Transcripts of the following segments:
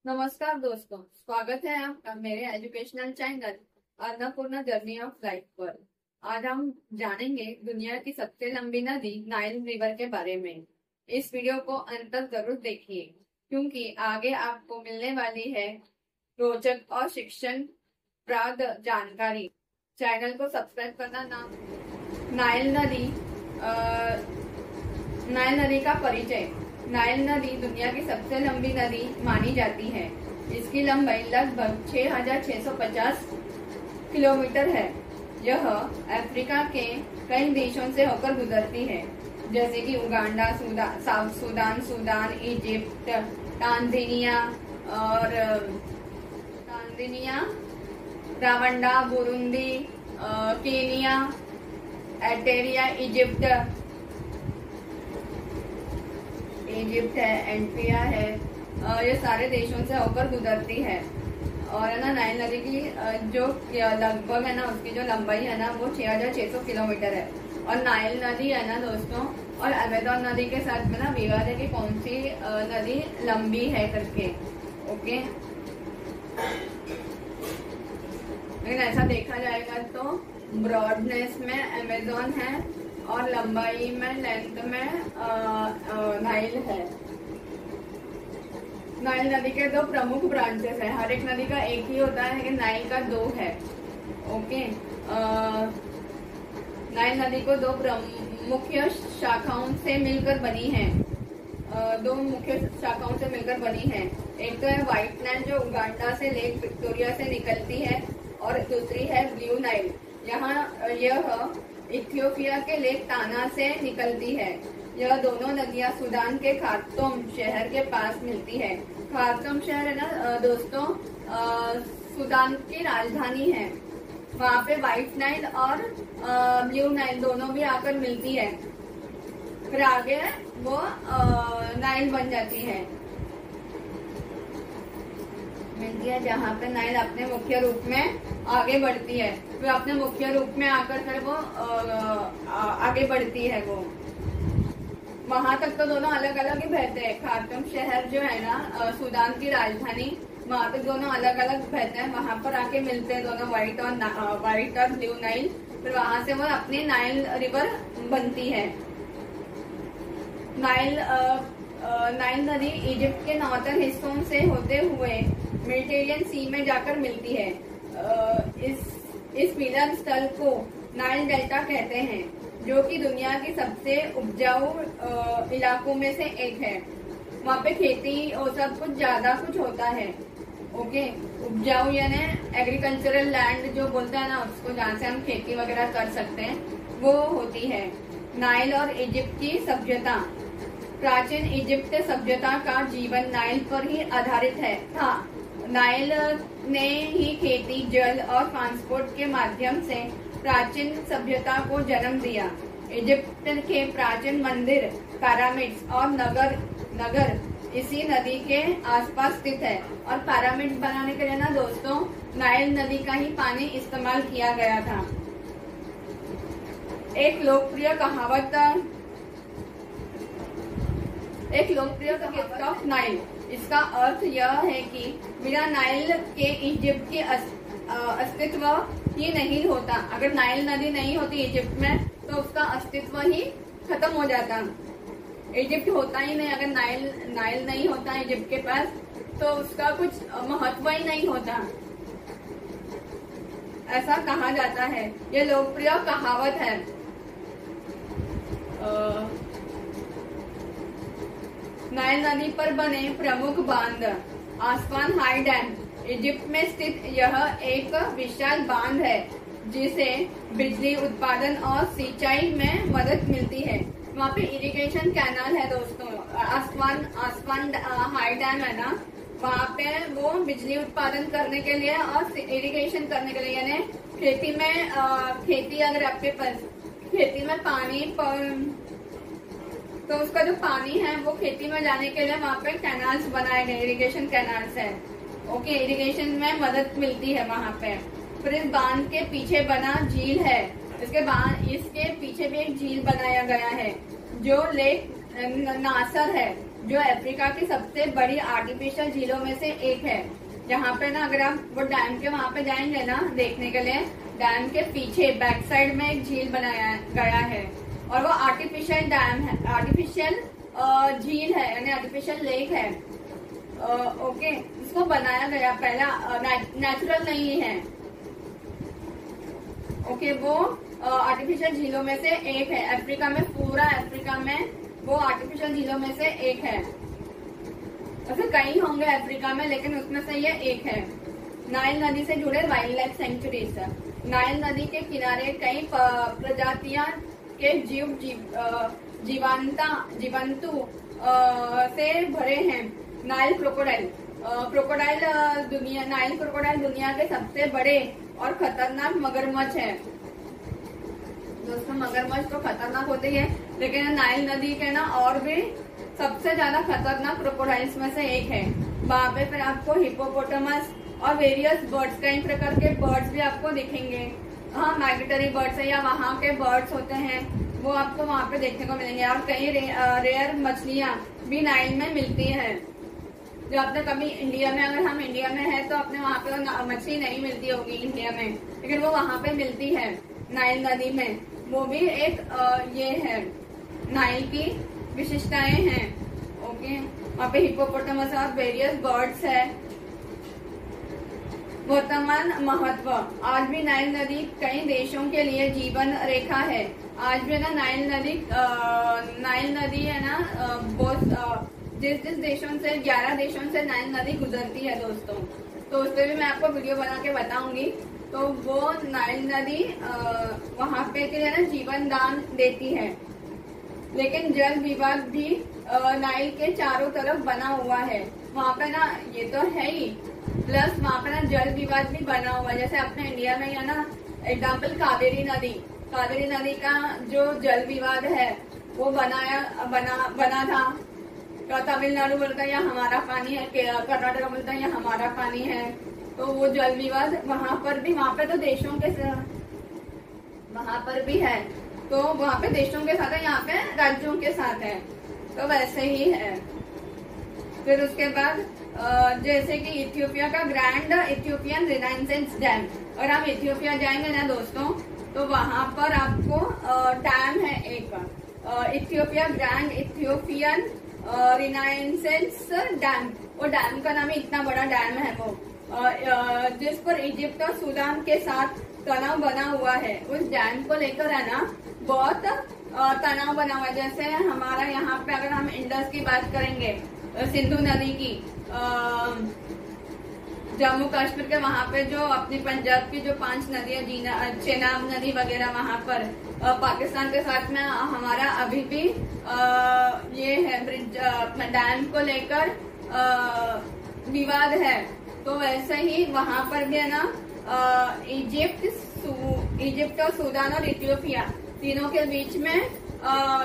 नमस्कार दोस्तों, स्वागत है आपका मेरे educational channel Annapurna journey of life पर। आज हम जानेंगे दुनिया की सबसे लंबी नदी नाइल रिवर के बारे में। इस वीडियो को अंत तक जरूर देखिए क्योंकि आगे आपको मिलने वाली है रोचक और शिक्षणप्रद जानकारी। चैनल को सब्सक्राइब करना ना। नाइल नदी का परिचय। नाइल नदी दुनिया की सबसे लंबी नदी मानी जाती है। इसकी लंबाई लगभग 6,650 किलोमीटर है। यह अफ्रीका के कई देशों से होकर गुजरती है, जैसे कि Uganda, south Sudan, Egypt, Tanzania, Rwanda, Burundi, Kenya, Eritrea, Egypt है, एंटिया है। ये सारे देशों से होकर गुजरती है। और है ना, नाइल नदी की जो लगभग है ना, उसकी जो लंबाई है ना, वो 6,600 किलोमीटर है। और नाइल नदी है ना दोस्तों, और अमेज़न नदी के साथ में ना विवाद है कि कौन सी नदी लंबी है करके। ओके, लेकिन ऐसा देखा जाएगा तो ब्रॉडनेस में अमेज़न है और लंबाई में, लेंथ में नाइल है। नाइल नदी के दो प्रमुख ब्रांचेस है। हर एक नदी का एक ही होता है लेकिन नाइल का दो है। ओके, नाइल नदी को दो मुख्य शाखाओं से मिलकर बनी है। दो मुख्य शाखाओं से मिलकर बनी है। एक तो है व्हाइट नाइल जो उगांडा से लेक विक्टोरिया से निकलती है, और दूसरी है ब्लू नाइल। यह इथियोपिया के लेक ताना से निकलती है। यह दोनों नदियां सूडान के खार्तूम शहर के पास मिलती है। खार्तूम शहर है ना दोस्तों, सूडान की राजधानी है। वहाँ पे व्हाइट नाइल और ब्लू नाइल दोनों भी आकर मिलती है, फिर आगे वो नाइल बन जाती है, मिलती है, जहाँ पे नाइल अपने मुख्य रूप में आगे बढ़ती है। फिर अपने मुख्य रूप में आकर फिर वो आगे बढ़ती है। वो वहां तक तो दोनों अलग अलग ही बहते हैं। खार्तूम शहर जो है ना सूडान की राजधानी, वहां तक दोनों अलग अलग बहते हैं। वहां पर आके मिलते हैं दोनों व्हाइट और ब्लू नाइल। फिर वहां से वो अपनी नाइल रिवर बनती है। नाइल नदी इजिप्ट के नॉर्दर्न हिस्सों से होते हुए मेडिटेरियन सी में जाकर मिलती है। इस मिलन स्थल को नाइल डेल्टा कहते हैं, जो कि दुनिया की सबसे उपजाऊ इलाकों में से एक है। वहाँ पे खेती और सब कुछ ज्यादा कुछ होता है। ओके, उपजाऊ यानी एग्रीकल्चरल लैंड जो बोलते हैं ना उसको, जहाँ से हम खेती वगैरह कर सकते हैं, वो होती है। नाइल और इजिप्ट की सभ्यता। प्राचीन इजिप्ट सभ्यता का जीवन नाइल पर ही आधारित था। नाइल ने ही खेती, जल और ट्रांसपोर्ट के माध्यम से प्राचीन सभ्यता को जन्म दिया। इजिप्ट के प्राचीन मंदिर, पिरामिड्स और नगर इसी नदी के आसपास स्थित है। और पिरामिड बनाने के लिए ना दोस्तों नाइल नदी का ही पानी इस्तेमाल किया गया था। एक लोकप्रिय कहावत गिफ्ट ऑफ नाइल। इसका अर्थ यह है कि बिना नाइल के इजिप्ट की अस्तित्व ही नहीं होता। अगर नाइल नदी नहीं होती इजिप्ट में तो उसका अस्तित्व ही खत्म हो जाता। इजिप्ट होता ही नहीं। अगर नाइल नहीं होता इजिप्ट के पास तो उसका कुछ महत्व ही नहीं होता, ऐसा कहा जाता है। ये लोकप्रिय कहावत है। नाइल नदी पर बने प्रमुख बांध। आसवान हाई डैम इजिप्ट में स्थित यह एक विशाल बांध है जिसे बिजली उत्पादन और सिंचाई में मदद मिलती है। वहाँ पे इरिगेशन कैनाल है दोस्तों। आसवान हाई डैम है ना, वहाँ पे वो बिजली उत्पादन करने के लिए और इरिगेशन करने के लिए, यानी खेती अगर आपके पास खेती में पानी तो उसका जो पानी है वो खेती में जाने के लिए वहाँ पे कैनाल्स बनाए गए, इरिगेशन कैनाल्स है। ओके, इरिगेशन में मदद मिलती है वहाँ पे। फिर इस बांध के पीछे बना झील है। इसके पीछे भी एक झील बनाया गया है जो लेक नासर है, जो अफ्रीका की सबसे बड़ी आर्टिफिशियल झीलों में से एक है। यहाँ पे ना अगर आप वो डैम के वहां पे जाएंगे ना देखने के लिए, डैम के पीछे बैक साइड में एक झील बनाया गया है और वो आर्टिफिशियल डैम है, आर्टिफिशियल झील है यानी आर्टिफिशियल लेक है। ओके, इसको बनाया गया पहला नेचुरल नहीं है। ओके, वो आर्टिफिशियल झीलों में से एक है। अफ्रीका में, पूरा अफ्रीका में वो आर्टिफिशियल झीलों में से एक है। वैसे कई होंगे अफ्रीका में, लेकिन उसमें से ये एक है। नाइल नदी से जुड़े वाइल्ड लाइफ सेंचुरीज। नाइल नदी के किनारे कई प्रजातियां के जीवंतु से भरे हैं। नाइल क्रोकोडाइल नाइल क्रोकोडाइल दुनिया के सबसे बड़े और खतरनाक मगरमच्छ है। दोस्तों, मगरमच्छ तो खतरनाक होते ही है, लेकिन नाइल नदी के ना और भी सबसे ज्यादा खतरनाक क्रोकोडाइल्स में से एक है। वहां पे फिर आपको हिपोपोटामस और वेरियस बर्ड्स, कई प्रकार के बर्ड्स भी आपको दिखेंगे। हाँ, माइग्रेटरी बर्ड्स है या वहाँ के बर्ड्स होते हैं, वो आपको वहाँ पे देखने को मिलेंगे। और कई रेयर मछलियाँ भी नाइल में मिलती है, जो आपने कभी इंडिया में, अगर हम इंडिया में है तो अपने वहाँ पे मछली नहीं मिलती होगी इंडिया में, लेकिन वो वहाँ पे मिलती है नाइल नदी में। वो भी एक ये है, नाइल की विशिष्टताएं हैं। ओके, वहाँ पे हिपोपोटामस और वेरियस बर्ड्स है। वर्तमान महत्व। आज भी नाइल नदी कई देशों के लिए जीवन रेखा है। आज भी ना नाइल नदी है ना, बहुत जिस देशों से, 11 देशों से नाइल नदी गुजरती है दोस्तों। तो उस पर भी मैं आपको वीडियो बना के बताऊंगी। तो वो नाइल नदी वहां पे के लिए ना जीवन दान देती है। लेकिन जल विवाद भी नाइल के चारों तरफ बना हुआ है। वहाँ पे ना ये तो है ही, प्लस वहाँ पे ना जल विवाद भी बना हुआ है। जैसे अपने इंडिया में है ना, एग्जाम्पल कावेरी नदी का जो जल विवाद है वो बना था। तो तमिलनाडु बोलता है यह हमारा पानी है, कर्नाटक बोलता है यह हमारा पानी है। तो वो जल विवाद वहाँ पे तो देशों के वहाँ पर भी है। तो वहाँ पे देशों के साथ है, यहाँ पे राज्यों के साथ है। तो वैसे ही है। फिर उसके बाद जैसे कि इथियोपिया का ग्रैंड इथियोपियन रिनाइसेंस डैम। और हम इथियोपिया जाएंगे ना दोस्तों, तो वहां पर आपको डैम है एक, Ethiopia grand Ethiopian renaissance dam. वो डैम का नाम इतना बड़ा डैम है वो, जिस पर इजिप्ट और सूडान के साथ तनाव बना हुआ है। उस डैम को लेकर है ना बहुत तनाव बना हुआ है। जैसे हमारा यहाँ पे अगर हम इंडस की बात करेंगे, सिंधु नदी की, जम्मू कश्मीर के वहाँ पे जो अपनी पंजाब की जो 5 नदियां, चेनाब नदी वगैरह, वहाँ पर पाकिस्तान के साथ में हमारा अभी भी ये है ब्रिज, डैम को लेकर विवाद है। तो वैसे ही वहाँ पर भी है ना इजिप्ट और सूडान और इथियोपिया तीनों के बीच में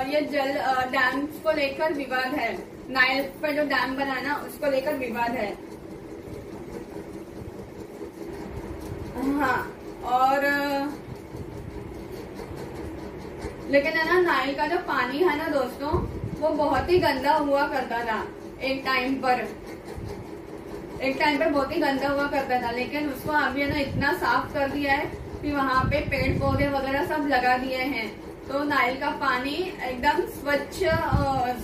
ये जल डैम को लेकर विवाद है। नाइल पर जो डैम बनाना उसको लेकर विवाद है। हाँ, और लेकिन है ना नाइल का जो पानी है ना दोस्तों, वो बहुत ही गंदा हुआ करता था एक टाइम पर बहुत ही गंदा हुआ करता था। लेकिन उसको अभी है ना इतना साफ कर दिया है कि वहाँ पे पेड़ पौधे वगैरह सब लगा दिए हैं। तो नाइल का पानी एकदम स्वच्छ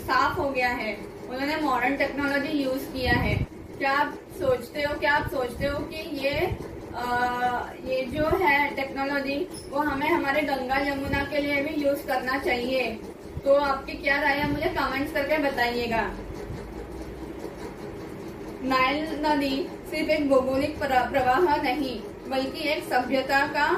साफ हो गया है। उन्होंने मॉडर्न टेक्नोलॉजी यूज किया है। क्या आप सोचते हो कि ये जो है टेक्नोलॉजी वो हमें हमारे गंगा यमुना के लिए भी यूज करना चाहिए? तो आपकी क्या राय है, मुझे कमेंट्स करके बताइएगा। नाइल नदी सिर्फ एक भौगोलिक प्रवाह नहीं बल्कि एक सभ्यता का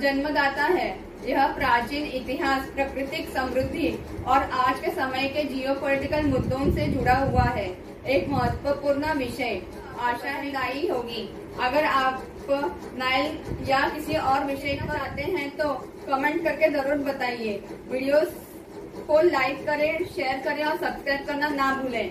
जन्मदाता है। यह प्राचीन इतिहास, प्राकृतिक समृद्धि और आज के समय के जियोपॉलिटिकल मुद्दों से जुड़ा हुआ है। एक महत्वपूर्ण विषय आशा निगाही होगी। अगर आप नाइल या किसी और विषय पर आते हैं तो कमेंट करके जरूर बताइए। वीडियोस को लाइक करें, शेयर करें और सब्सक्राइब करना ना भूलें।